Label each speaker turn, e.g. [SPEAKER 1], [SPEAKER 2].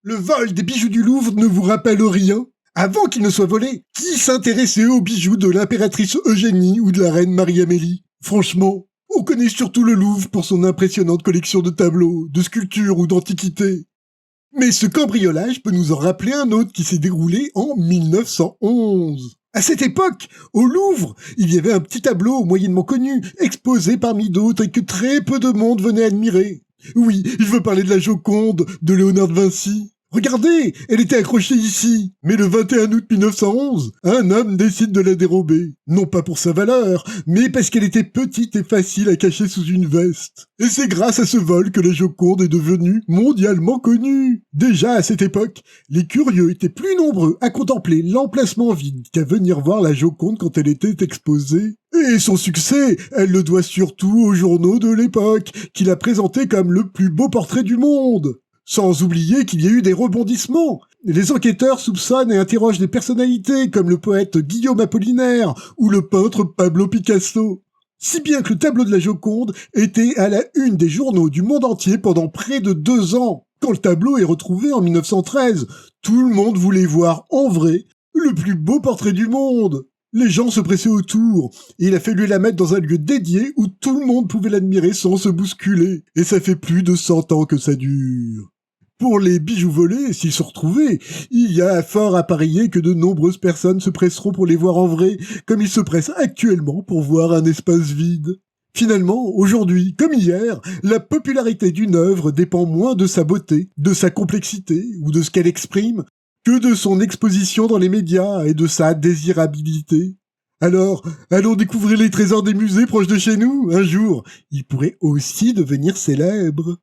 [SPEAKER 1] Le vol des bijoux du Louvre ne vous rappelle rien? Avant qu'ils ne soient volés, qui s'intéressait aux bijoux de l'impératrice Eugénie ou de la reine Marie-Amélie? Franchement, on connaît surtout le Louvre pour son impressionnante collection de tableaux, de sculptures ou d'antiquités. Mais ce cambriolage peut nous en rappeler un autre qui s'est déroulé en 1911. À cette époque, au Louvre, il y avait un petit tableau moyennement connu, exposé parmi d'autres et que très peu de monde venait admirer. Oui, je veux parler de la Joconde de Léonard de Vinci. Regardez, elle était accrochée ici. Mais le 21 août 1911, un homme décide de la dérober. Non pas pour sa valeur, mais parce qu'elle était petite et facile à cacher sous une veste. Et c'est grâce à ce vol que la Joconde est devenue mondialement connue. Déjà à cette époque, les curieux étaient plus nombreux à contempler l'emplacement vide qu'à venir voir la Joconde quand elle était exposée. Et son succès, elle le doit surtout aux journaux de l'époque, qui la présentaient comme le plus beau portrait du monde. Sans oublier qu'il y a eu des rebondissements. Les enquêteurs soupçonnent et interrogent des personnalités comme le poète Guillaume Apollinaire ou le peintre Pablo Picasso. Si bien que le tableau de la Joconde était à la une des journaux du monde entier pendant près de 2 ans. Quand le tableau est retrouvé en 1913, tout le monde voulait voir en vrai le plus beau portrait du monde. Les gens se pressaient autour, et il a fallu la mettre dans un lieu dédié où tout le monde pouvait l'admirer sans se bousculer. Et ça fait plus de 100 ans que ça dure. Pour les bijoux volés, s'ils sont retrouvés, il y a fort à parier que de nombreuses personnes se presseront pour les voir en vrai, comme ils se pressent actuellement pour voir un espace vide. Finalement, aujourd'hui, comme hier, la popularité d'une œuvre dépend moins de sa beauté, de sa complexité ou de ce qu'elle exprime, que de son exposition dans les médias et de sa désirabilité. Alors, allons découvrir les trésors des musées proches de chez nous. Un jour, ils pourraient aussi devenir célèbres.